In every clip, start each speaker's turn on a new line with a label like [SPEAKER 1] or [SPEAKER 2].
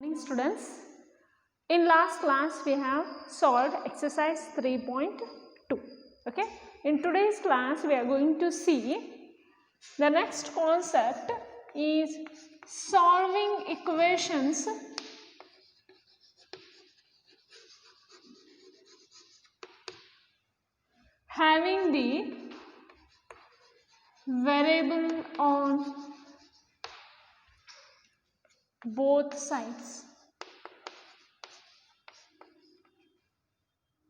[SPEAKER 1] Morning students, in last class we have solved exercise 3.2. okay, in today's class we are going to see the next concept is solving equations having the variable on both sides.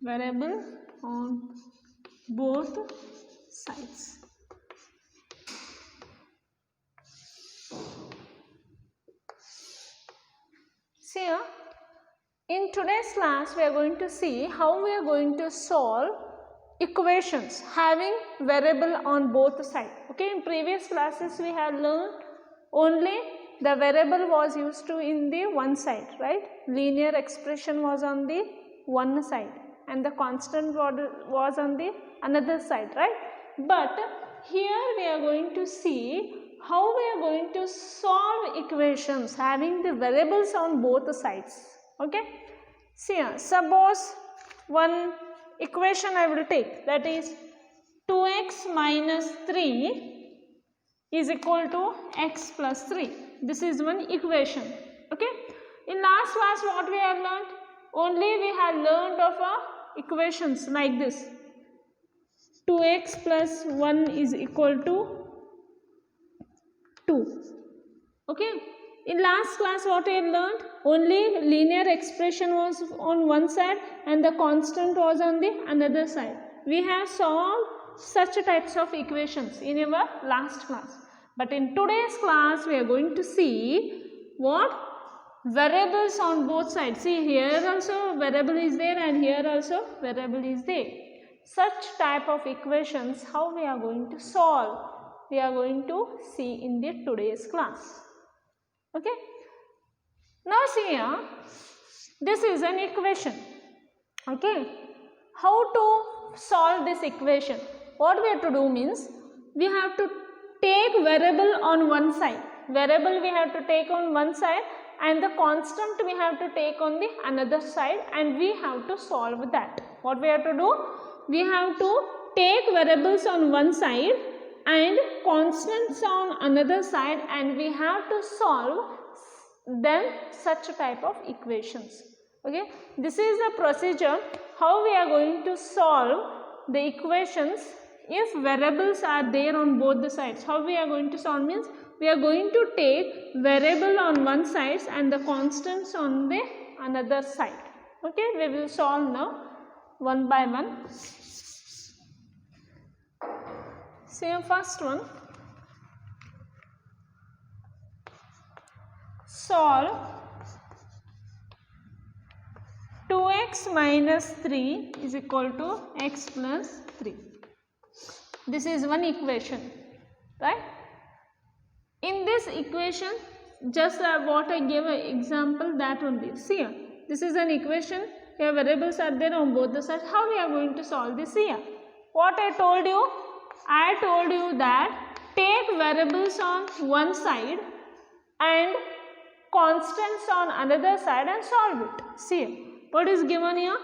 [SPEAKER 1] Variable on both sides. See here, in today's class we are going to see how we are going to solve equations having variable on both sides. Okay, in previous classes we had learned only the variable was used to in the one side, right? Linear expression was on the one side and the constant was on the another side, right? But here we are going to see how we are going to solve equations having the variables on both sides. Okay, see here, suppose one equation I will take, that is 2x minus 3 is equal to x plus 3. This is one equation. Okay, in last class what we have learned? Only we have learned of equations like this: 2x plus 1 is equal to 2. Okay, in last class what we have learned? Only linear expression was on one side and the constant was on the another side. We have solved such types of equations in our last class. But in today's class we are going to see what? Variables on both sides. See, here also variable is there and here also variable is there. Such type of equations, how we are going to solve, we are going to see in the today's class. Okay, now see here, this is an equation. Okay, how to solve this equation? What we have to do means, we have to take variable on one side. Variable we have to take on one side and the constant we have to take on the another side, and we have to solve that. What we have to do? We have to take variables on one side and constants on another side, and we have to solve then such type of equations. Okay, this is the procedure how we are going to solve the equations if variables are there on both the sides. How we are going to solve means, we are going to take variable on one side and the constants on the another side. Okay, we will solve now one by one. See the first one, solve 2x minus 3 is equal to x plus 3. This is one equation, right? In this equation, just what I gave an example, that only. See here, this is an equation. Here variables are there on both the sides. How we are going to solve this here? What I told you? I told you that take variables on one side and constants on another side and solve it. See, what is given here?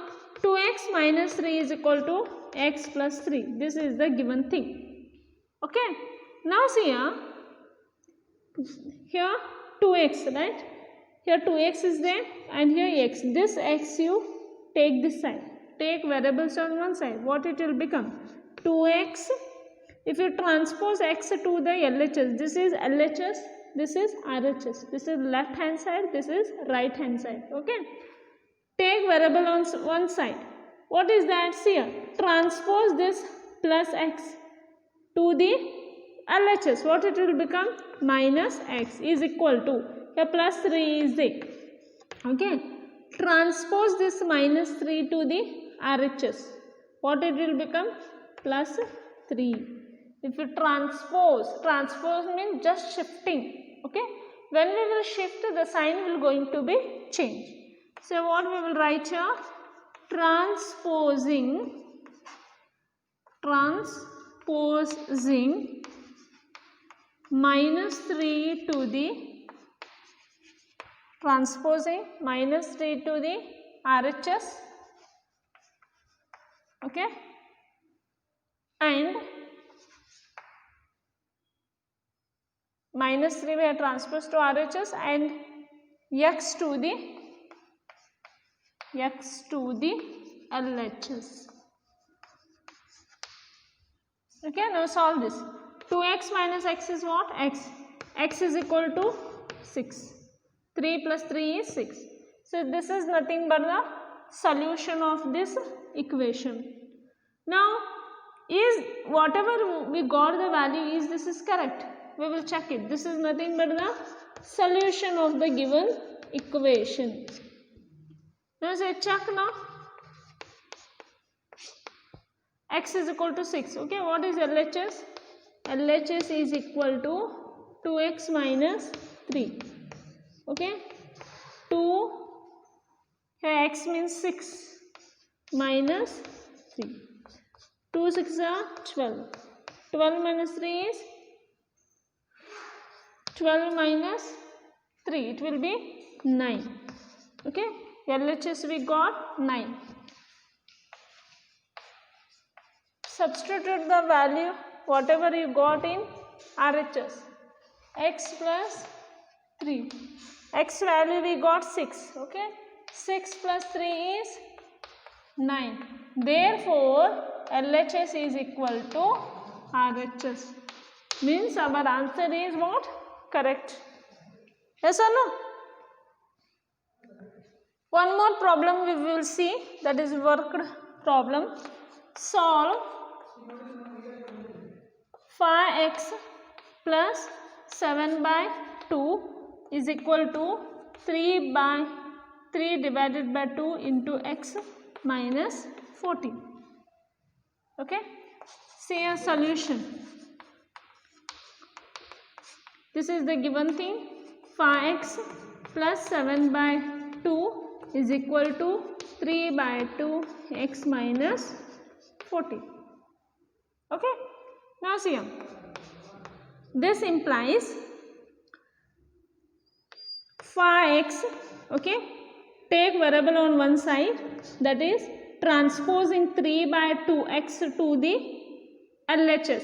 [SPEAKER 1] 2x minus 3 is equal to x plus 3. This is the given thing. Okay. Now see here 2x, right? Here 2x is there and here x. This x you take this side. Take variables on one side. What it will become? 2x. If you transpose x to the LHS, this is LHS, this is RHS. This is left hand side, this is right hand side. Okay. Take variable on one side. What is that? See here, transpose this plus x to the LHS. What it will become? Minus x is equal to, here plus 3 is there. Okay. Transpose this minus 3 to the RHS. What it will become? Plus 3. If you transpose means just shifting. Okay. When we will shift, the sign will going to be changed. So what we will write here? Transposing minus 3 to the transposing minus 3 to the RHS, okay, and minus 3 we have transposed to RHS and x to the LHS. Okay, now solve this. 2x minus x is what? X is equal to 6. 3 plus 3 is 6. So this is nothing but the solution of this equation. Now, is whatever we got the value, is this is correct? We will check it. This is nothing but the solution of the given equation. Now say check now. X is equal to 6. Okay, what is LHS? LHS is equal to 2x minus 3. Okay, 2, here x means 6 minus 3. 2 6 are 12. 12 minus 3 is 12 minus 3. It will be 9. Okay, LHS we got 9. Substitute the value whatever you got in RHS. X plus 3. X value we got 6. Okay, 6 plus 3 is 9. Therefore, LHS is equal to RHS. Means our answer is what? Correct. Yes or no? One more problem we will see, that is worked problem. Solve 5x plus 7 by 2 is equal to 3 divided by 2 into x minus 14. Okay, see a solution. This is the given thing. 5x plus 7 by 2 is equal to 3 by 2 x minus 14. Okay, now see here. This implies 5x, okay, take variable on one side, that is transposing 3 by 2x to the LHS.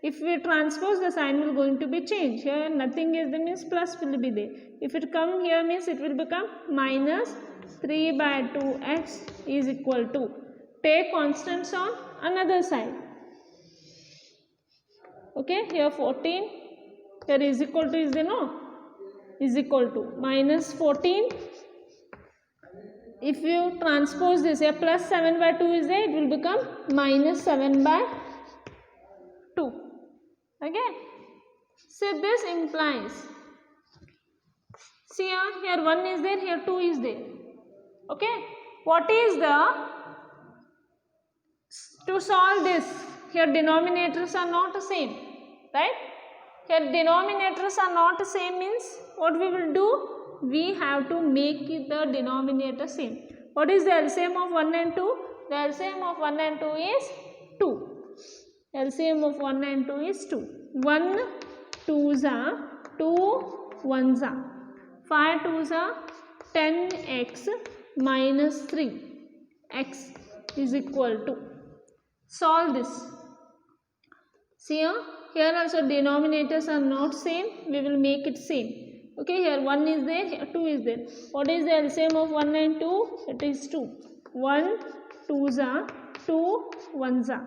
[SPEAKER 1] If we transpose, the sign will going to be changed. Here nothing is there, means plus will be there. If it come here, means it will become minus 3 by 2x is equal to, take constants on another side. Okay, here 14, here is equal to, is there no? Is equal to minus 14. If you transpose this, here plus 7 by 2 is there, it will become minus 7 by 2. Okay, so this implies, see here 1 is there, here 2 is there. Okay, what is the, to solve this, here denominators are not the same, right? Here denominators are not the same, means what we will do, we have to make the denominator same. What is the LCM of 1 and 2? The LCM of 1 and 2 is 2. LCM of 1 and 2 is 2. 1 2s are 2 1s are 5 2s are 10x minus 3 x is equal to, solve this. See here also denominators are not same, we will make it same. Okay, here 1 is there, here 2 is there. What is the LCM of 1 and 2? It is 2. 1 2s are 2 1s are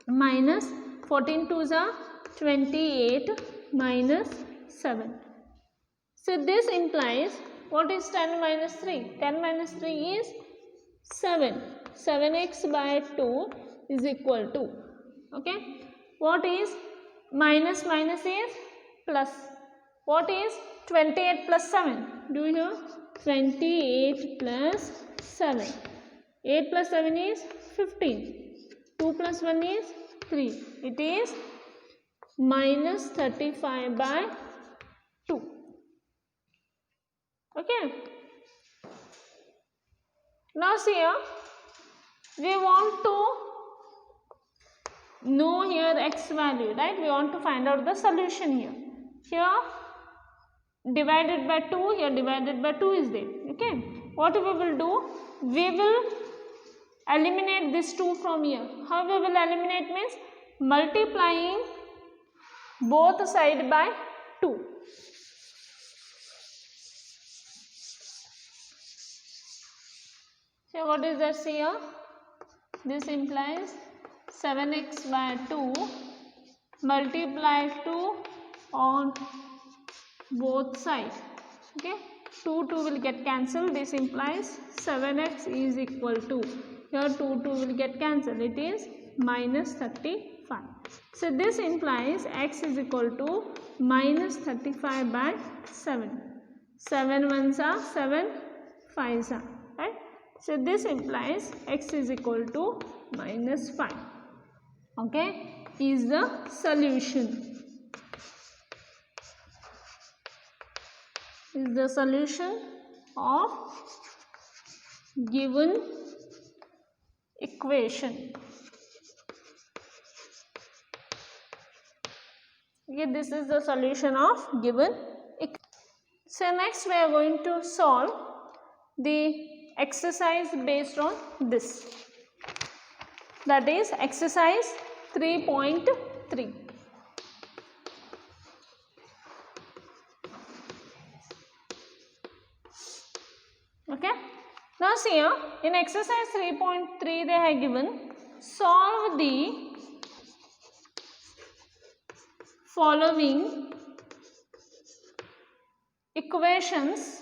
[SPEAKER 1] minus 14 2s are 28 minus 7. So this implies, what is 10 minus 3? 10 minus 3 is 7. 7x by 2 is equal to, okay, what is minus minus is plus. What is 28 plus 7? Do you know? 28 plus 7. 8 plus 7 is 15. 2 plus 1 is 3. It is minus 35 by 2. Okay. Now see here, we want to know here x value, right? We want to find out the solution here. Here divided by 2, here divided by 2 is there. Okay, what we will do, we will eliminate this 2 from here. How we will eliminate means multiplying both side by 2. So what is that here? This implies 7x by 2 multiply 2 on both sides. Okay, 2 will get cancelled. This implies 7x is equal to, here 2 will get cancelled, it is minus 35. So this implies x is equal to minus 35 by 7. 7 ones are 7 5s are, right? So this implies x is equal to minus 5. Okay, is the solution. Is the solution of given equation. Okay, this is the solution of given equation. So next we are going to solve the exercise based on this. That is exercise 3.3. Okay. Now see here, in exercise 3.3 they have given solve the following equations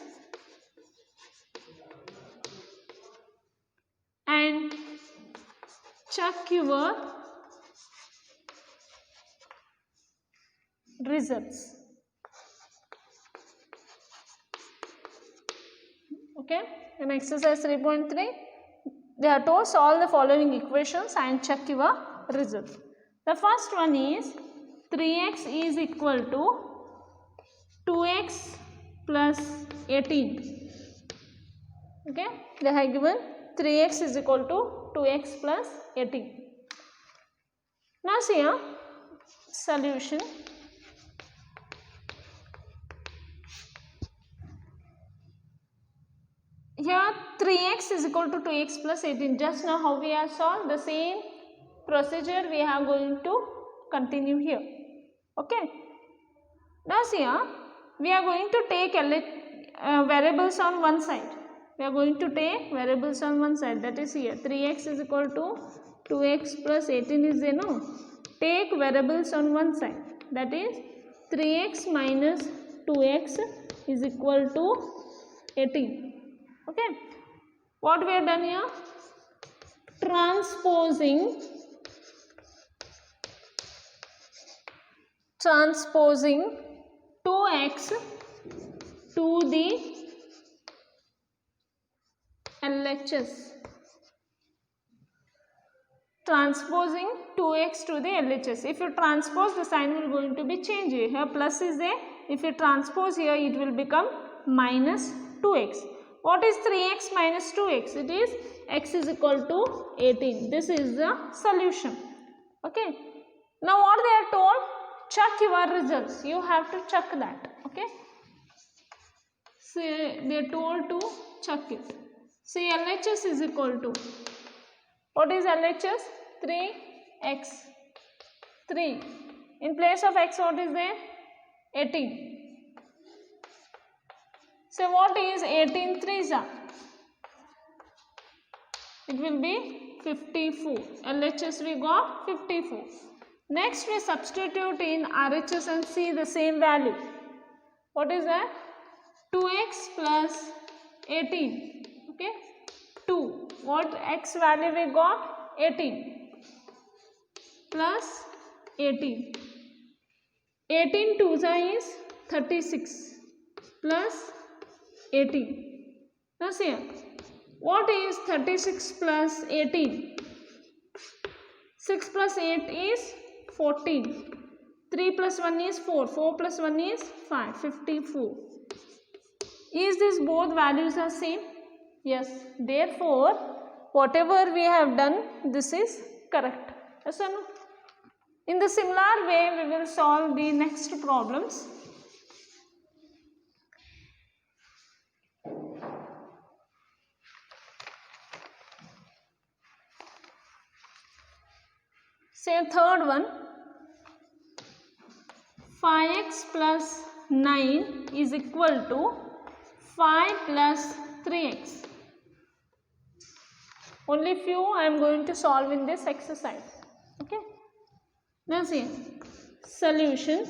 [SPEAKER 1] and check your results. Okay, in exercise 3.3 they are told solve the following equations and check your results. The first one is 3x is equal to 2x plus 18. Okay, they have given 3x is equal to 2x plus 18. Now see here, solution. Here 3x is equal to 2x plus 18. Just now how we have solved, the same procedure we are going to continue here. Okay. Now see here, we are going to take variables on one side. We are going to take variables on one side, that is here 3x is equal to 2x plus 18 is there, no? Take variables on one side, that is 3x minus 2x is equal to 18. Okay, what we have done here? Transposing 2x to the LHS. Transposing 2x to the LHS. If you transpose, the sign will going to be changed. Here plus is there. If you transpose here, it will become minus 2x. What is 3x minus 2x? It is x is equal to 18. This is the solution. Okay. Now what they are told? Check your results. You have to check that. Okay. So they are told to check it. See, LHS is equal to, what is LHS? 3x. 3. In place of x, what is there? 18. So what is 18 3s are? It will be 54. LHS we got 54. Next we substitute in RHS and see the same value. What is that? 2x plus 18. Okay. 2. What x value we got? 18. Plus 18. 18 2s is 36. Plus 18. Now see here, what is 36 plus 18? 6 plus 8 is 14. 3 plus 1 is 4. 4 plus 1 is 5. 54. Is this both values are same? Yes. Therefore, whatever we have done, this is correct. Yes or no? In the similar way, we will solve the next problems. Say third one, 5x plus 9 is equal to 5 plus 3x. Only few I am going to solve in this exercise. Okay. Now see, solution.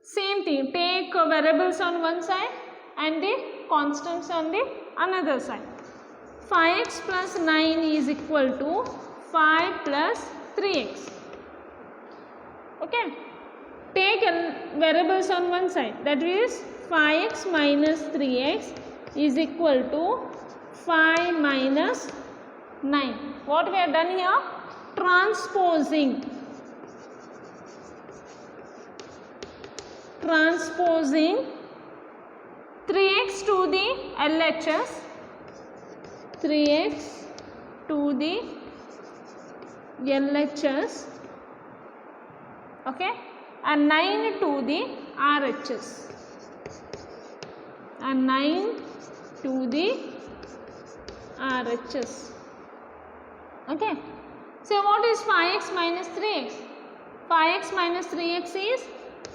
[SPEAKER 1] Same thing, take variables on one side and the constants on the another side. 5x plus 9 is equal to 5 plus 3x. Okay. Take variables on one side, that is 5x minus 3x is equal to 5 minus 9. What we have done here? Transposing 3x to the LHS, 3x to the LHS, okay, and 9 to the RHS, and 9 to the RHS. Okay. So what is 5x minus 3x? 5x minus 3x is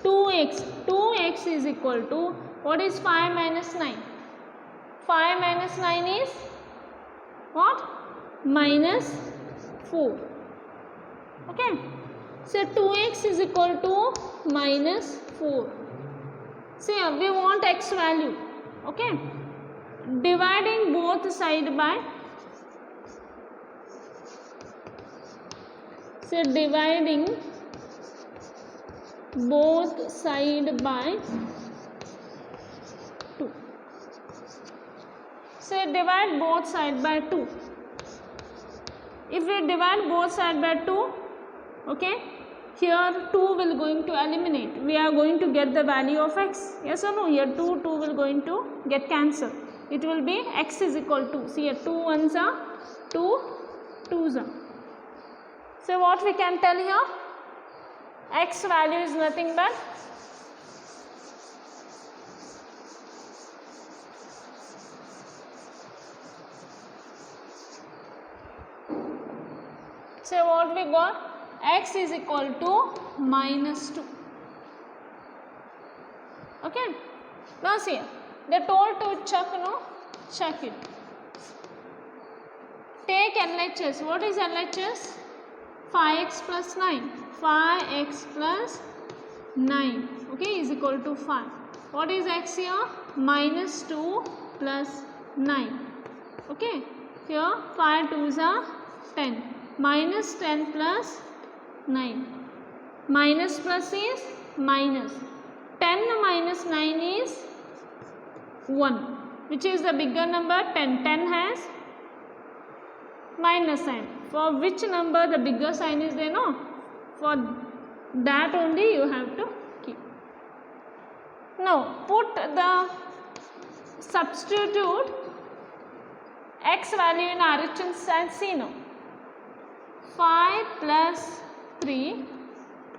[SPEAKER 1] 2x. 2x is equal to, what is 5 minus 9? 5 minus 9 is what? Minus 4. Okay. So 2x is equal to minus 4. See, we want x value. Okay. Dividing both side by, so dividing both side by 2. So divide both side by 2. If we divide both side by 2, okay, here 2 will going to eliminate. We are going to get the value of x. Yes or no? Here 2 will going to get cancelled. It will be x is equal to, see here 2 ones are 2 2s are. So what we can tell here? X value is nothing but so what we got? X is equal to minus 2. Okay. Now see, they told to check, no? Check it. Take LHS. What is LHS? 5x plus 9. 5x plus 9, okay, is equal to 5. What is x here? Minus 2 plus 9. Okay. Here 5 2s are 10. Minus 10 plus 9. Minus plus is minus. 10 minus 9 is 1. Which is the bigger number? 10. 10 has minus sign. For which number the bigger sign is there? No. For that only you have to keep. Now put the substitute x value in RHS and see now. 5 plus 3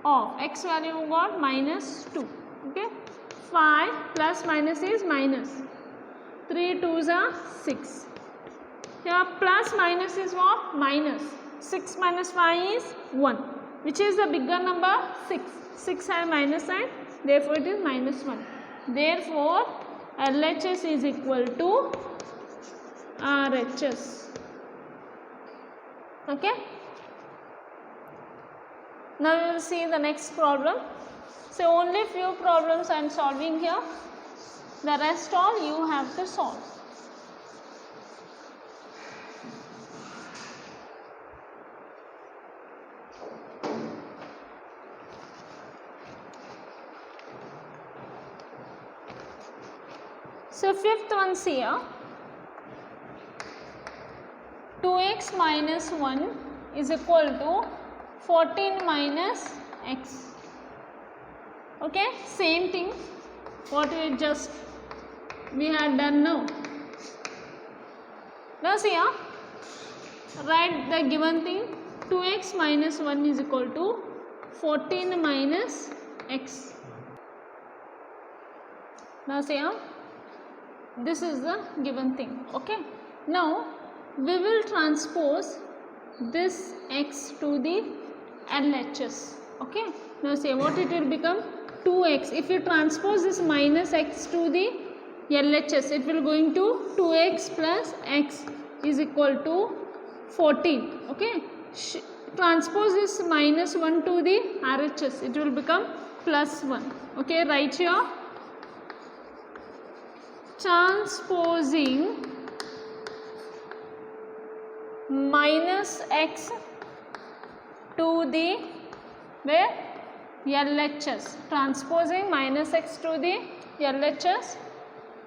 [SPEAKER 1] of x value got minus 2. Okay. 5 plus minus is minus. 3 2s are 6. Here plus minus is what? Minus. 6 minus 5 is 1. Which is the bigger number? 6. 6 have minus sign. Therefore, it is minus 1. Therefore, LHS is equal to RHS. Okay. Now, we will see the next problem. So, only few problems I am solving here. The rest all you have to solve. So, fifth one here, 2x minus 1 is equal to 14 minus x. Okay, same thing what we had done now. Now see here, write the given thing, 2x minus 1 is equal to 14 minus x. Now see here, this is the given thing. Okay. Now we will transpose this x to the LHS. Okay, now say what it will become, 2x. If you transpose this minus x to the LHS, it will going to 2x plus x is equal to 14. Okay, transpose this minus 1 to the RHS, it will become plus 1. Okay, write here, transposing minus x to the where LHS, transposing minus x to the LHS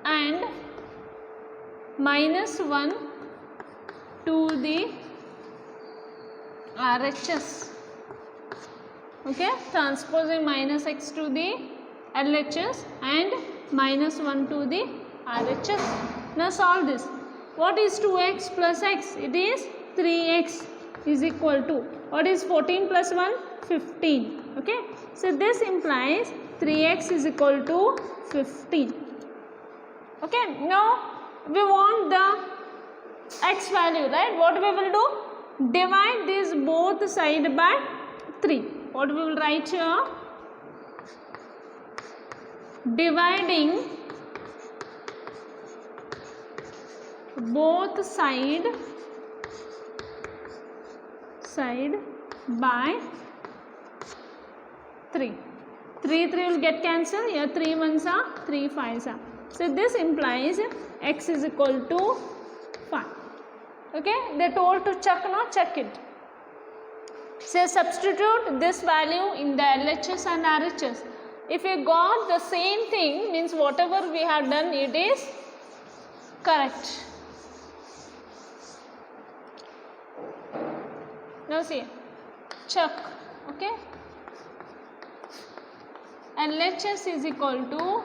[SPEAKER 1] and minus 1 to the RHS. Okay, transposing minus x to the LHS and minus 1 to the RHS. Now solve this. What is 2x plus x? It is 3x is equal to, what is 14 plus 1? 15. Okay, so this implies 3x is equal to 15. Okay, now we want the x value, right? What we will do? Divide these both side by 3. What we will write here? Dividing both side by 3. 3 will get cancelled. Here 3 ones are 3 5s are. So this implies x is equal to 5. Okay, they told to check, no, check it. So substitute this value in the LHS and RHS. If you got the same thing, means whatever we have done, it is correct. Now see, check. Okay, LHS is equal to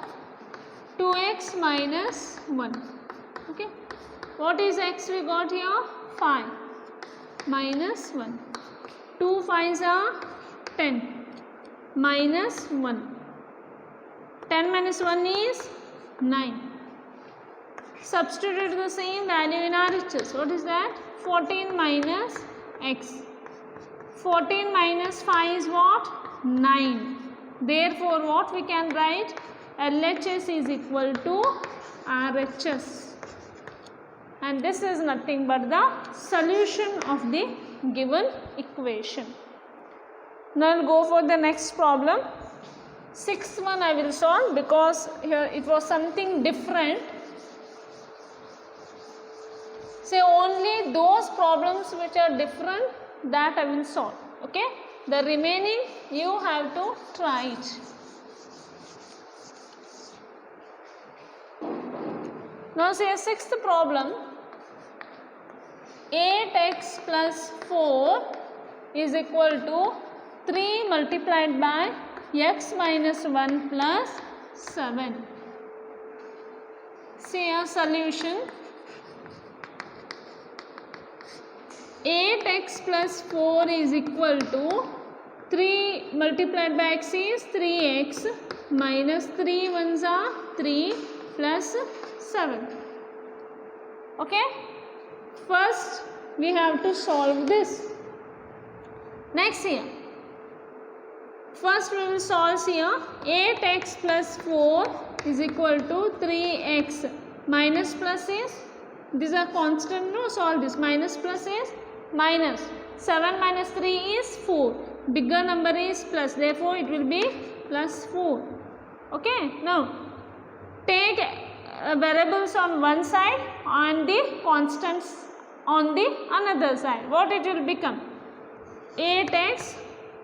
[SPEAKER 1] 2x minus 1. Okay, what is x we got here? 5 minus 1. 2 5s are 10 minus 1. 10 minus 1 is 9. Substitute the same value in RHS. What is that? 14 minus x. 14 minus 5 is what? 9. Therefore, what we can write? LHS is equal to RHS. And this is nothing but the solution of the given equation. Now, I will go for the next problem. 6th one I will solve because here it was something different. Say only those problems which are different, that I will solve. Okay, the remaining you have to try it. Now say 6th problem, 8x plus 4 is equal to 3 multiplied by x minus 1 plus 7. See a solution. 8x plus 4 is equal to 3 multiplied by x is 3x minus 3 ones are 3 plus 7. Okay, first we have to solve this. Next here, first we will solve here. 8x plus 4 is equal to 3x minus plus is, these are constant, no, solve this. Minus plus is minus, 7 minus 3 is 4, bigger number is plus, therefore it will be plus 4. Okay, now take variables on one side and the constants on the another side. What it will become? 8x,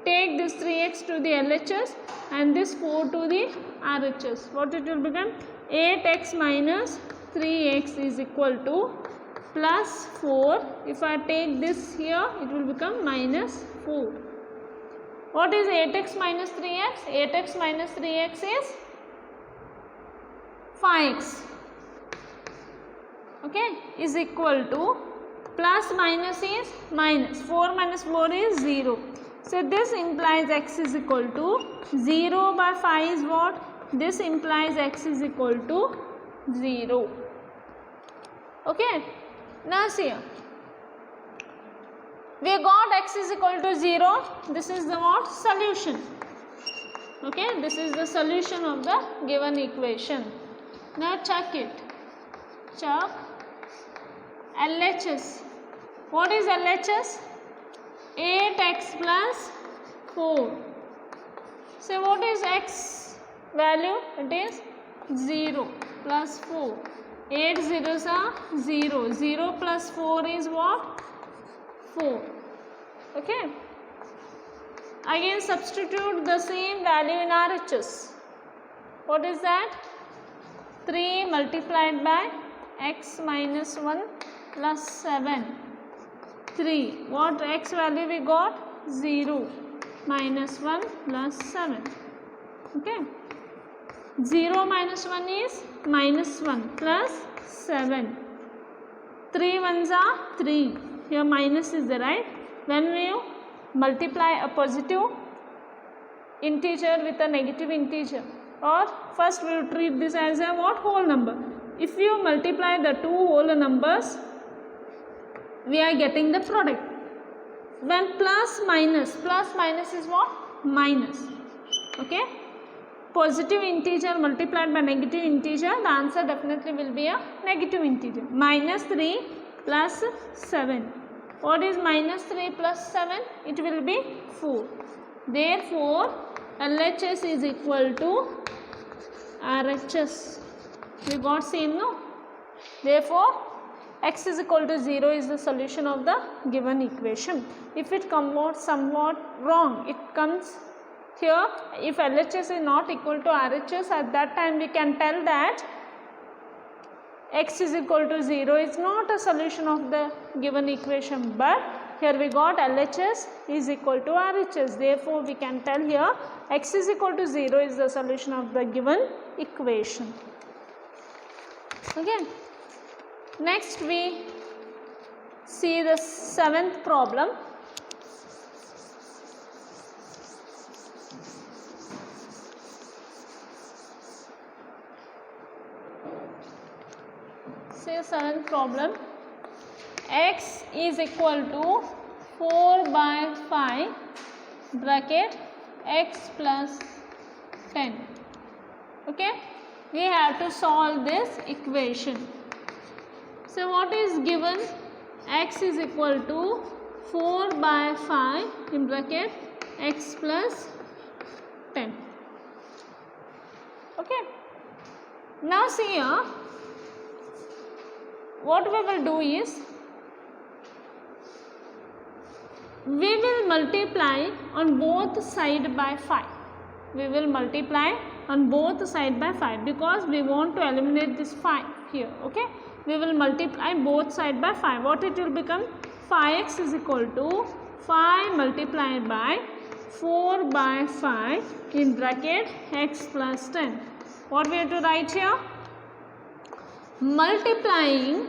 [SPEAKER 1] take this 3x to the LHS and this 4 to the RHS. What it will become? 8x minus 3x is equal to plus 4. If I take this here, it will become minus 4. What is 8x minus 3x? 8x minus 3x is 5x. Okay, is equal to, plus minus is minus, 4 minus 4 is 0. So this implies x is equal to 0 by 5 is what? This implies x is equal to 0. Okay, now see, We got x is equal to 0. This is the what? Solution. Okay, this is the solution of the given equation. Now check it. Check LHS. What is LHS? 8x plus 4. So what is x value? It is 0 plus 4. 8 zeros are 0. 0 plus 4 is what? 4. Okay. Again substitute the same value in RHS. What is that? 3 multiplied by x minus 1 plus 7. 3. What x value we got? 0 minus 1 plus 7. Okay. 0 minus 1 is minus 1 plus 7. 3 ones are 3. Here minus is there, right? When you multiply a positive integer with a negative integer, or first we will treat this as a what? Whole number. If you multiply the two whole numbers, we are getting the product. When plus minus is what? Minus. Okay. Positive integer multiplied by negative integer, the answer definitely will be a negative integer. Minus 3 plus 7. What is minus 3 plus 7? It will be 4. Therefore, LHS is equal to RHS. We got same, no? Therefore, x is equal to 0 is the solution of the given equation. If it comes out somewhat wrong, it comes here, if LHS is not equal to RHS, at that time we can tell that x is equal to 0 is not a solution of the given equation, but here we got LHS is equal to RHS. Therefore, we can tell here x is equal to 0 is the solution of the given equation. Okay. Next we see the 7th problem. Say 7th problem. X is equal to 4 by 5 bracket x plus 10. Okay. We have to solve this equation. So what is given? X is equal to 4 by 5 in bracket x plus 10. Okay. Now see here, what we will do is, we will multiply on both sides by 5. We will multiply on both sides by 5 because we want to eliminate this 5 here. Okay. We will multiply both sides by 5. What it will become? 5x is equal to 5 multiplied by 4 by 5 in bracket x plus 10. What we have to write here? Multiplying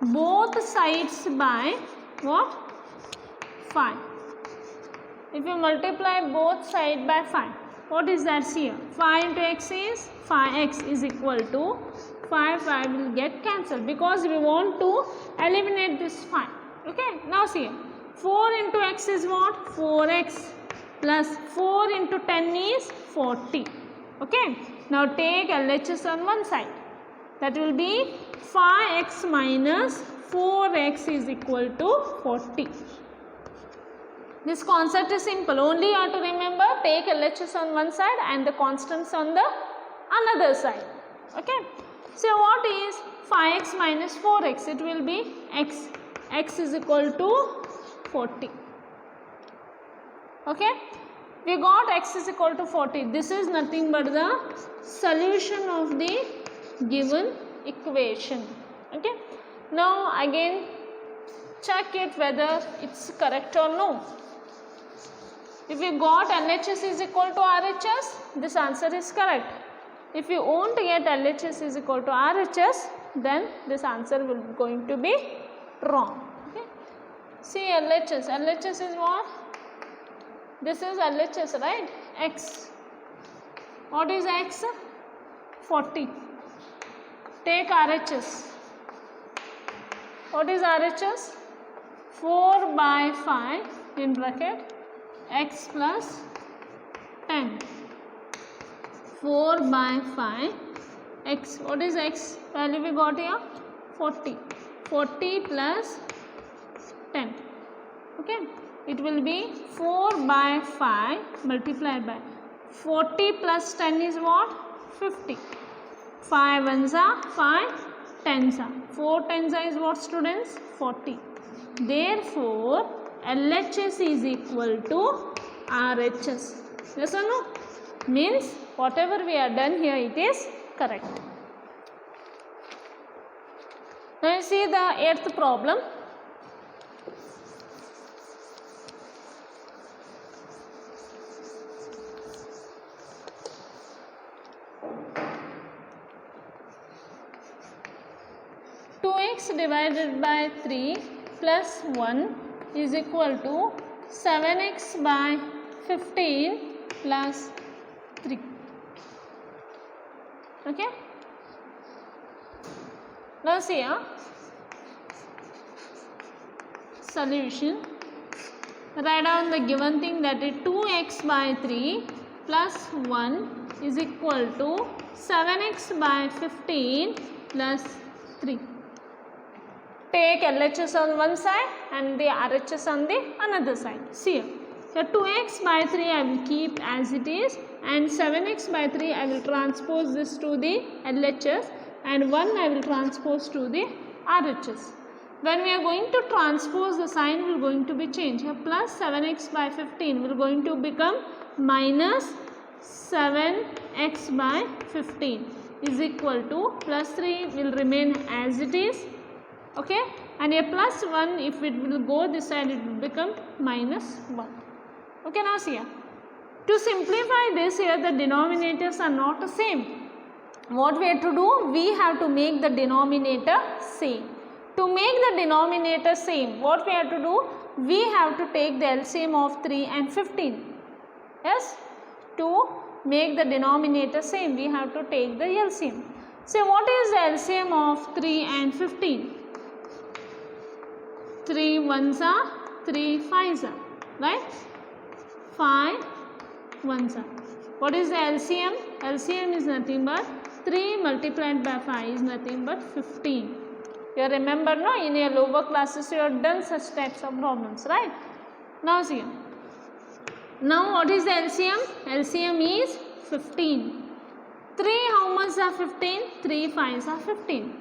[SPEAKER 1] both sides by what? 5. If you multiply both sides by 5, what is that here? 5 into x is 5x is equal to 5 will get cancelled because we want to eliminate this 5. Okay. Now see, 4 into x is what? 4x plus 4 into 10 is 40. Okay. Now take LHS on one side. That will be 5x minus 4x is equal to 40. This concept is simple. Only you have to remember, take LHS on one side and the constants on the another side. Okay. So what is 5x minus 4x? It will be x. X is equal to 40. Okay. We got x is equal to 40. This is nothing but the solution of the given equation. Okay. Now again check it whether it's correct or no. If you got LHS is equal to RHS, this answer is correct. If you won't get LHS is equal to RHS, then this answer will be going to be wrong. Okay. See LHS. LHS is what? This is LHS, right? X. What is X? 40. Take RHS. What is RHS? 4 by 5 in bracket x plus 10. 4 by 5 x. What is x value we got here? 40. 40 plus 10. Okay. It will be 4 by 5 multiplied by 40 plus 10 is what? 50. 5 ones are 5, 10s are 4 10s are is what, students? 40. Therefore, LHS is equal to RHS. Yes or no? Means whatever we have done here, it is correct. Now you see the 8th problem. X divided by 3 plus 1 is equal to 7x by 15 plus 3. Okay. Now see here. Solution. Write down the given thing, that is 2x by 3 plus 1 is equal to 7x by 15 plus 3. Take LHS on one side and the RHS on the another side. See here. So 2x by 3 I will keep as it is, and 7x by 3 I will transpose this to the LHS, and 1 I will transpose to the RHS. When we are going to transpose, the sign will going to be changed. Here plus 7x by 15 will going to become minus 7x by 15 is equal to, plus 3 will remain as it is. Okay, and a plus 1, if it will go this side, it will become minus 1. Okay, now see here. To simplify this here, the denominators are not the same. What we have to do? We have to make the denominator same. To make the denominator same, what we have to do? We have to take the LCM of 3 and 15. Yes, to make the denominator same, we have to take the LCM. So, what is the LCM of 3 and 15? 3 ones are, 3 5s are, right? 5 ones are. What is the LCM? LCM is nothing but 3 multiplied by 5 is nothing but 15. You remember, no? In your lower classes you have done such types of problems, right? Now see. Now what is the LCM? LCM is 15. 3 how much are 15? 3 5s are 15.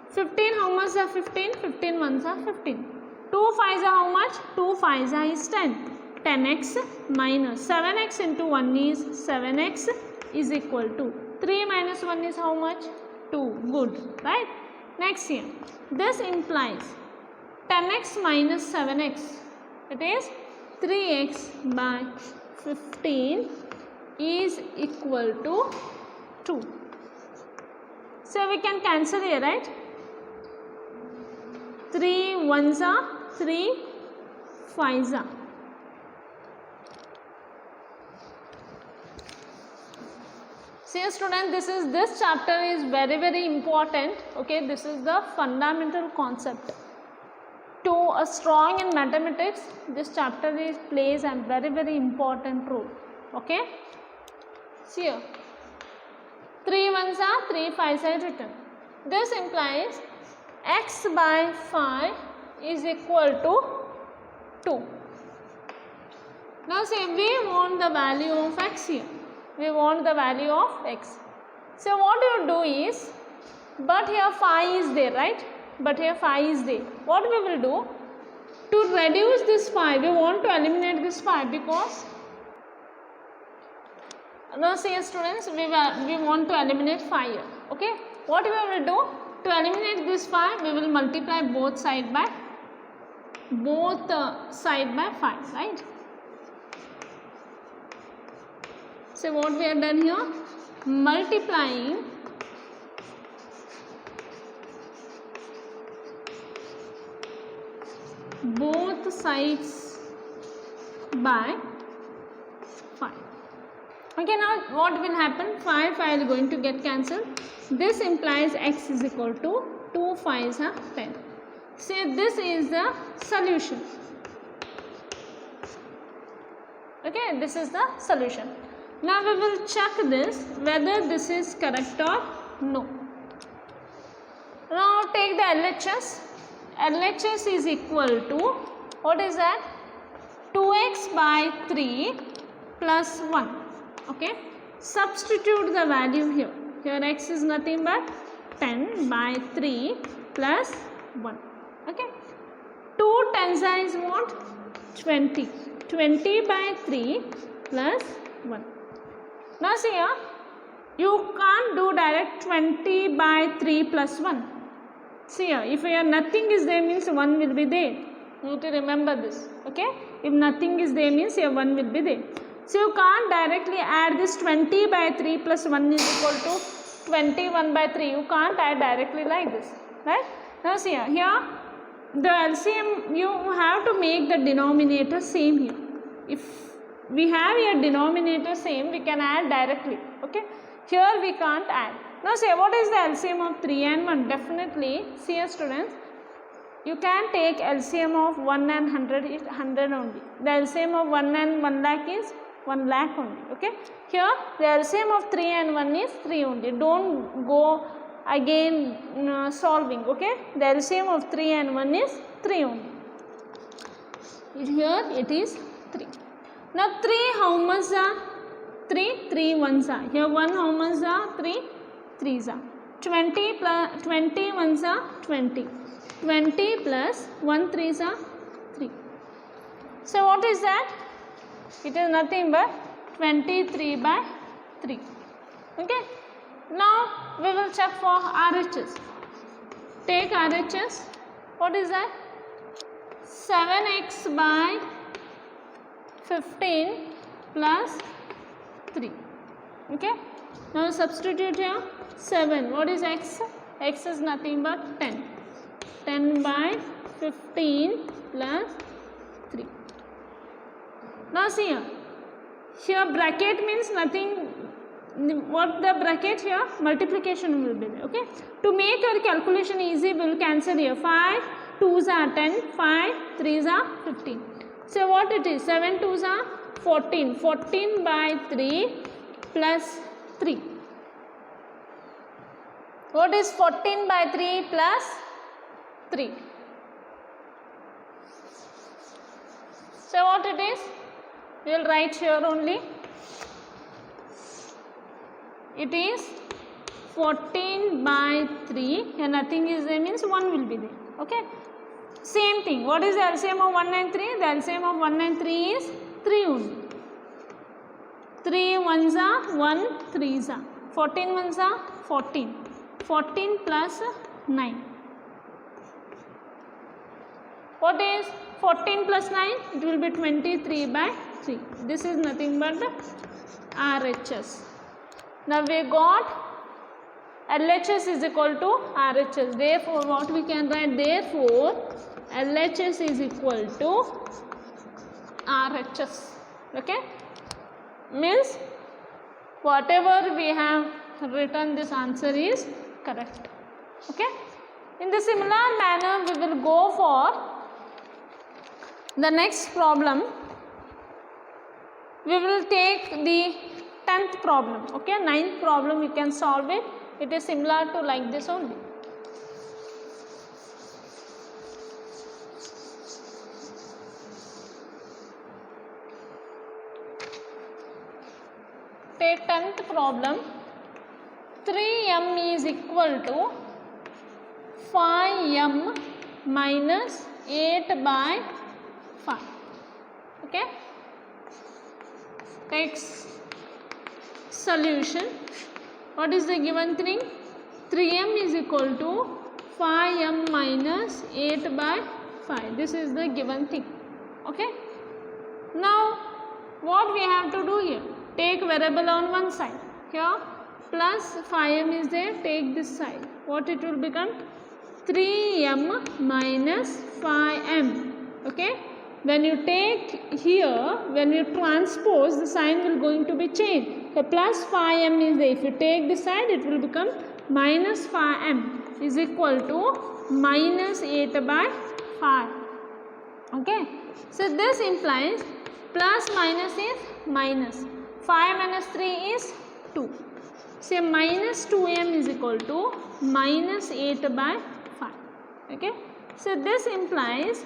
[SPEAKER 1] 15 how much are 15? 15 ones are 15. 2 5s are how much? 2 5s are is 10. 10x minus 7x into 1 is 7x is equal to 3 minus 1 is how much? 2. Good, right? Next here. This implies 10x minus 7x. It is 3x by 15 is equal to 2. So we can cancel here, right? 3 ones are, 3 5s are. See student, this chapter is very important. Okay, this is the fundamental concept. To a strong in mathematics, this chapter plays a very important role. Okay, see here. 3 ones are, 3 5s are written. This implies x by 5 is equal to 2. Now say we want the value of x here. We want the value of x. So what you do is, but here 5 is there, right? But here 5 is there. What we will do? To reduce this 5, we want to eliminate this 5 because, now see students, we want to eliminate 5 here. Okay? What we will do? To eliminate this 5, we will multiply both side by 5, right? So what we have done here? Multiplying both sides by 5. Okay, now what will happen? 5 is going to get cancelled. This implies x is equal to 2 5s are 10. So this is the solution. Okay, this is the solution. Now we will check this whether this is correct or no. Now take the LHS. LHS is equal to, what is that? 2x by 3 plus 1. Okay, substitute the value here. Here x is nothing but 10 by 3 plus 1. Okay, 2 tens is what? 20. 20 by 3 plus 1. Now see here, you can't do direct 20 by 3 plus 1. See here, if here nothing is there means 1 will be there. You need to remember this. Okay, if nothing is there means here 1 will be there. So you can't directly add this 20 by 3 plus 1 is equal to 21 by 3. You can't add directly like this, right? Now see here the LCM, you have to make the denominator same here. If we have here denominator same, we can add directly. Okay, here we can't add. Now say what is the LCM of 3 and 1? Definitely, see here students, you can take LCM of 1 and 100 is 100 only. The LCM of 1 and 1 lakh is 1 lakh only. Okay, here the LCM of 3 and 1 is 3 only. Don't go again solving. Okay, the LCM of 3 and 1 is 3 only. Here it is 3. Now 3 how much are? 3 3 ones are. Here 1 how much are? 3 3s are. 20 plus 20 ones are 20. 20 plus 1 3s are 3. So what is that? It is nothing but 23 by 3. Okay. Now we will check for RHS. Take RHS. What is that? 7x by 15 plus 3. Okay. Now substitute here 7. What is x? X is nothing but 10. 10 by 15 plus 3. Now see here. Here bracket means nothing. What the bracket here? Multiplication will be there. Okay. To make our calculation easy, we will cancel here. 5 2s are 10. 5 3s are 15. So what it is? 7 2s are 14. 14 by 3 plus 3. What is 14 by 3 plus 3? So what it is? We will write here only. It is 14 by 3. Here nothing is there means 1 will be there. Okay. Same thing. What is the LCM of 1 and 3? The LCM of 1 and 3 is 3 only. 3 ones are 1 3s are. 14 ones are 14. 14 plus 9. What is 14 plus 9? It will be 23 by 3. This is nothing but the RHS. Now we got LHS is equal to RHS. Therefore, what we can write? Therefore, LHS is equal to RHS. Okay? Means whatever we have written, this answer is correct. Okay? In the similar manner, we will go for the next problem. We will take the 10th problem. Okay, 9th problem we can solve it. It is similar to like this only. Take 10th problem. 3m is equal to 5m minus 8 by 5. Okay. Takes solution. What is the given thing? 3m is equal to 5m minus 8 by 5. This is the given thing. Okay. Now what we have to do here? Take variable on one side. Here plus 5m is there. Take this side. What it will become? 3m minus 5m. Okay. when you take here, when you transpose, the sign will going to be changed. The plus phi m is there. If you take this side, it will become minus phi m is equal to minus 8 by 5. Okay. So this implies plus minus is minus. 5 minus 3 is 2. So minus 2m is equal to minus 8 by 5. Okay. So this implies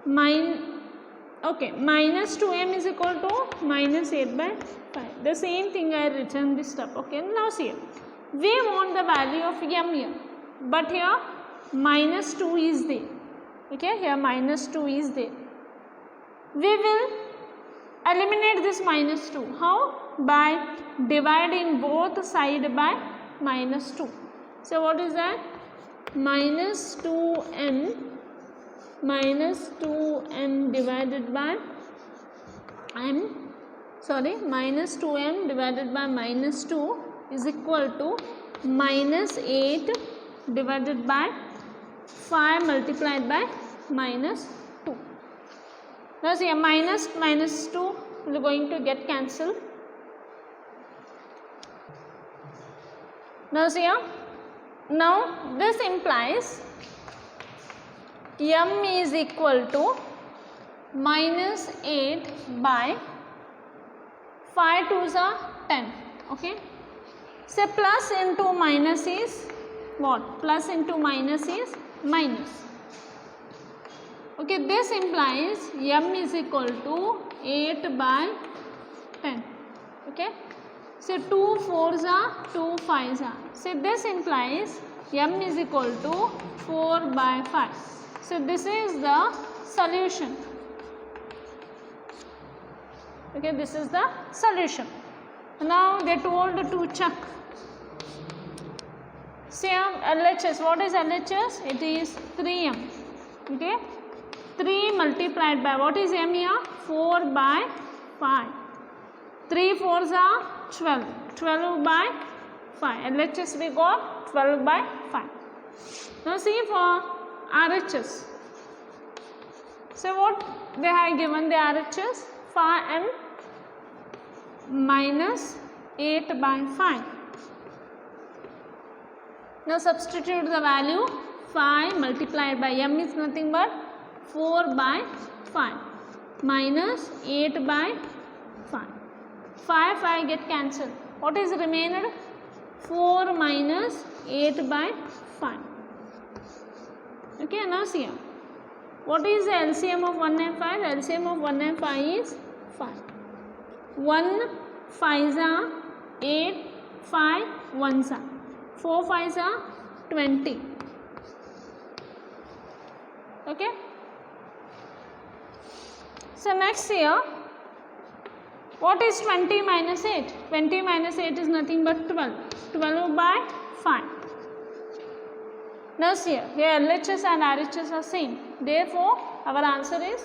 [SPEAKER 1] minus 2m is equal to minus 8 by 5. The same thing I written this stuff. Okay. Now see, we want the value of m here, but here minus 2 is there. Okay. Here minus 2 is there. We will eliminate this minus 2. How? By dividing both sides by minus 2. So what is that? Minus 2m divided by minus 2m divided by minus 2 is equal to minus 8 divided by 5 multiplied by minus 2. Now see, minus 2 we are going to get cancelled. Now see, now this implies m is equal to minus 8 by 5 2s are 10. Okay. So plus into minus is what? Plus into minus is minus. Okay, this implies m is equal to 8 by 10. Okay. So 2 4s are 2 5s are. So this implies m is equal to 4 by 5. So this is the solution. Okay, this is the solution. Now they told to check. See LHS. What is LHS? It is 3m. Okay. 3 multiplied by what is m here? 4 by 5. 3 4s are 12. 12 by 5. LHS we got 12 by 5. Now see for RHS. So what they have given the RHS? Phi m minus 8 by 5. Now substitute the value. Phi multiplied by m is nothing but 4 by 5 minus 8 by 5. 5 get cancelled. What is remained? 4 minus 8 by 5. Okay, now see. What is the LCM of 1 and 5? The LCM of 1 and 5 is 5. 1 5s are 8, 5 1s are. 4 5s are 20. Okay. So next here, what is 20 minus 8? 20 minus 8 is nothing but 12. 12 by 5. Now see here LHS and RHS are same. Therefore, our answer is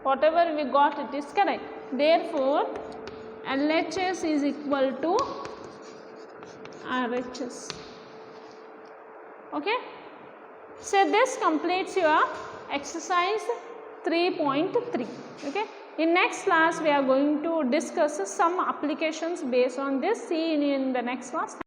[SPEAKER 1] whatever we got, it is correct. Therefore, LHS is equal to RHS. Okay. So this completes your exercise 3.3. Okay. In next class, we are going to discuss some applications based on this. See you in the next class.